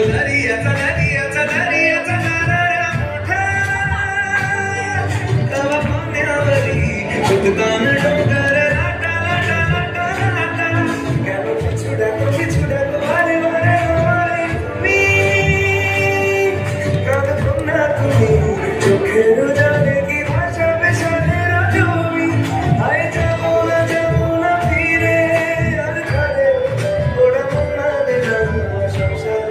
दरियाचा दरियाचा दरियाचा नारळ मोठा तवा पाण्यावरी उद्दान डोंगर लाटा लाटा लाटा लाटा गेलो पिछुडा वारे वारे वारे तुम्ही काल पुन्हा तुम्ही चोखेर जाने की भाषा बेसाने राजोवी आय जमुना फिरे यार खरे थोड़ा मुन्ना देना संसार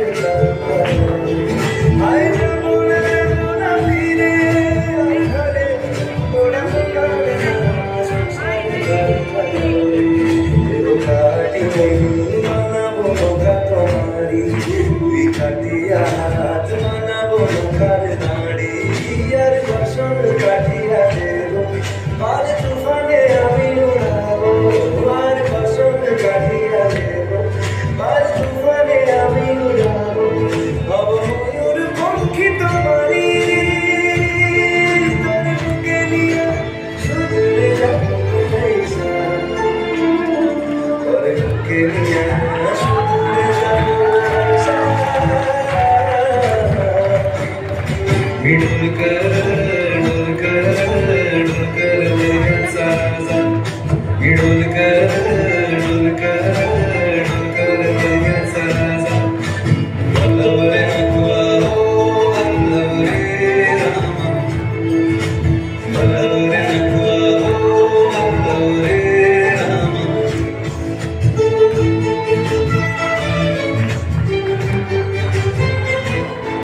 आय जमुना फिरे यार खरे थोड़ा मुन्ना देना संसार काटी नहीं माना बोलो का तुम्हारी हुई काटिया हाथ माना बोलो कर दाड़ी यार बसन काटिया देरो बाल तूफाने अभी उड़ावो यार बसन काटिया देरो बाल तूफाने अभी उड़ावो अब मयूर पंखी तुम्हारी तोर के लिए सुधरे जाओ ऐसा तोर के लिए सुधरे जाओ ऐसा डुलकर मेरा साजा